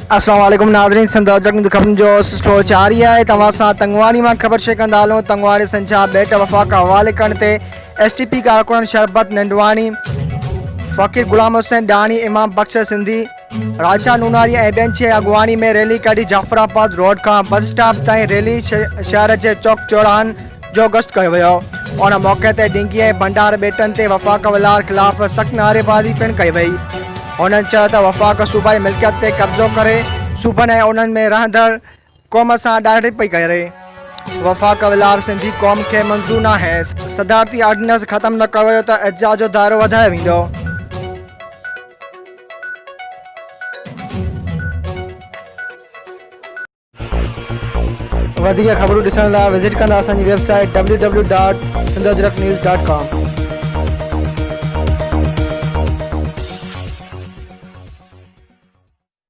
अस्सलाम वालेकुम नाज़रीन, संदर्जक खबरन जो सिलसिलो जारी है। तव्हां सां तंगवानी मां ख़बर शेयर कंदा हलूं। तंगवानी संचा बेट वफ़ाक़ हवाले करण ते STP कारकुन शरबत नंदवानी, फ़कीर गुलाम हुसैन डानी, इमाम बख्श सिंधी, राजा नूनारी ऐं ॿियनि जी अॻुवानी में रैली कढी जाफ़राबाद रोड खां बस स्टॉप ताईं रैली शहर जे चौक चौराहनि जो गश्त कयो वियो। उन मौक़े ते डिंगी ऐं भंडार बेटनि ते वफ़ाक़ वलार ख़िलाफ़ सख़्त नारेबाज़ी पिणु कई वई। उन्हनि चयो त वफ़ाक़ सूबाई मिल्कियत ते कब्ज़ो करे सूबनि ऐं उन्हनि में रहंदड़ क़ौम सां ॾाढी पई करे। वफ़ाक़ वलार सिंधी क़ौम खे मंज़ूर न आहे। सदारती ऑर्डिनेंस ख़त्म न कयो वियो त एहतजाज जो दायरो वधायो वेंदो। वधीक ख़बरूं ॾिसण लाइ विज़िट कंदा असांजी वेबसाइट www.sindhajraknews.com।